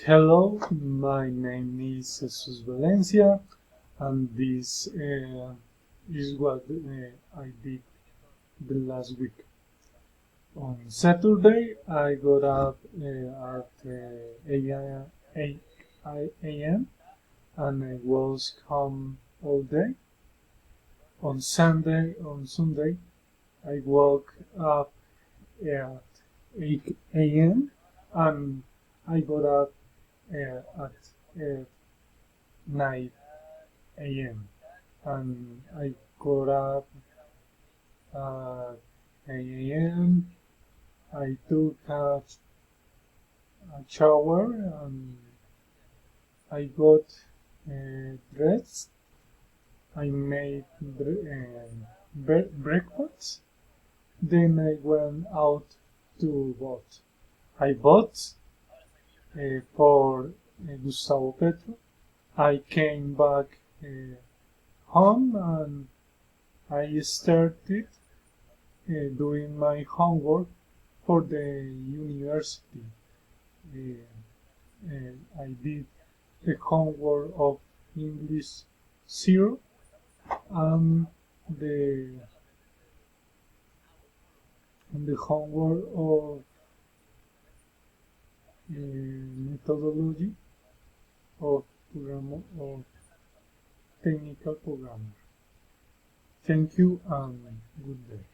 Hello, my name is Jesus Valencia, and this is what I did the last week. On Saturday, I got up at 8 a.m. and I was home all day. On Sunday, I woke up at 8 a.m. and I got up at 9 a.m. and I got up at 8 a.m. I took a shower and I got dressed. I made breakfast. Then I went out to vote. I voted for Gustavo Petro. I came back home and I started doing my homework for the university. I did the homework of English 0 and the homework of methodology of technical programmer. Thank you and good day.